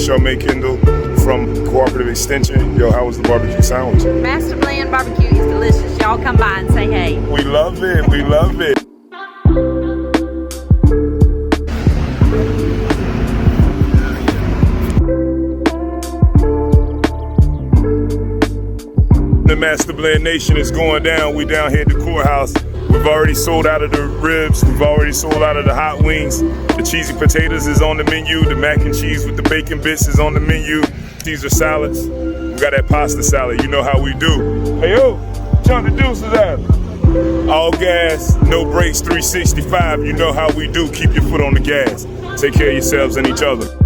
Shirley Kendall from Cooperative Extension. Yo, how was the barbecue sandwich? Master Blend barbecue is delicious. Y'all come by and say hey. We love it. We love it. The Master Blend Nation is going down. We down here at the courthouse. We've already sold out of the ribs. We've already sold out of the hot wings. The cheesy potatoes is on the menu. The mac and cheese with the bacon bits is on the menu. Caesar salads. We got that pasta salad. You know how we do. Hey, yo, chunk of deuces out. All gas, no brakes, 365. You know how we do. Keep your foot on the gas. Take care of yourselves and each other.